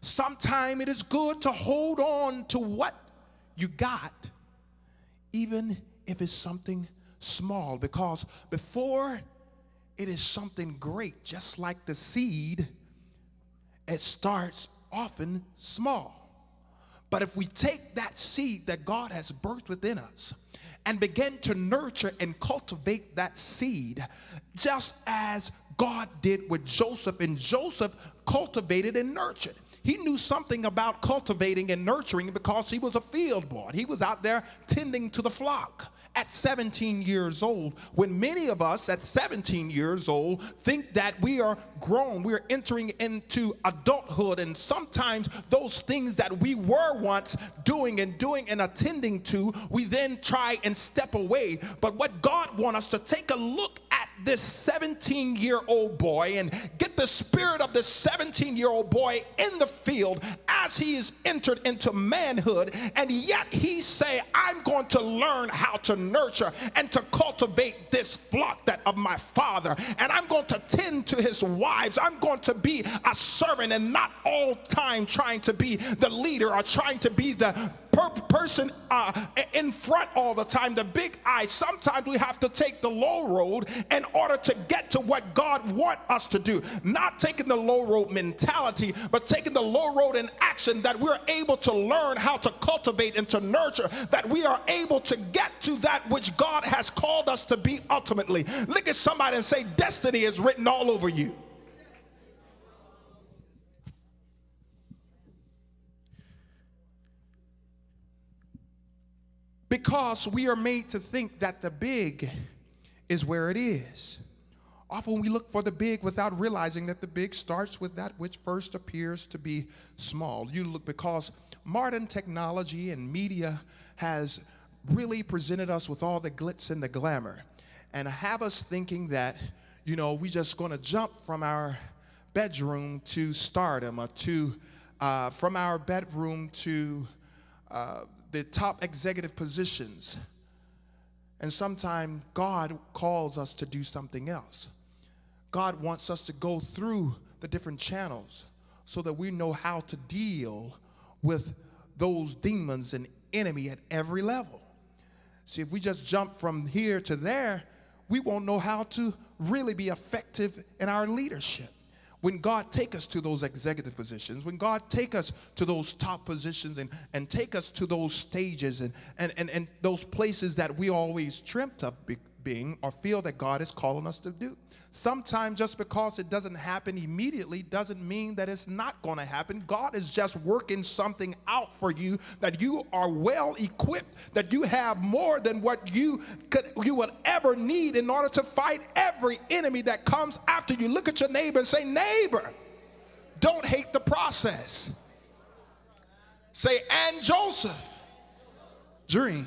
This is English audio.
Sometimes it is good to hold on to what you got, even if it's something small, because before it is something great, just like the seed, it starts often small. But if we take that seed that God has birthed within us and begin to nurture and cultivate that seed, just as God did with Joseph, and Joseph cultivated and nurtured. He knew something about cultivating and nurturing because he was a field boy. He was out there tending to the flock at 17 years old, when many of us at 17 years old think that we are grown, we're entering into adulthood, and sometimes those things that we were once doing and attending to, we then try and step away. But what God wants us to take a look at this 17-year-old boy and get the spirit of this 17-year-old boy in the field as he is entered into manhood, and yet he say, I'm going to learn how to nurture and to cultivate this flock that of my father, and I'm going to tend to his wives. I'm going to be a servant and not all time trying to be the leader or trying to be the person in front all the time, the big eye. Sometimes we have to take the low road in order to get to what God wants us to do. Not taking the low road mentality, but taking the low road in action, that we're able to learn how to cultivate and to nurture, that we are able to get to that which God has called us to be ultimately. Look at somebody and say, destiny is written all over you. Because we are made to think that the big is where it is. Often we look for the big without realizing that the big starts with that which first appears to be small. You look, because modern technology and media has really presented us with all the glitz and the glamour, and have us thinking that, you know, we just going to jump from our bedroom to stardom, or to from our bedroom to the top executive positions. And sometimes God calls us to do something else. God wants us to go through the different channels so that we know how to deal with those demons and enemy at every level. See, if we just jump from here to there, we won't know how to really be effective in our leadership. When God take us to those executive positions, when God take us to those top positions and take us to those stages and those places that we always dreamt of being or feel that God is calling us to do. Sometimes just because it doesn't happen immediately doesn't mean that it's not going to happen. God is just working something out for you, that you are well equipped, that you have more than what you would ever need in order to fight every enemy that comes after you. Look at your neighbor and say, neighbor, don't hate the process. Say, and Joseph dreamed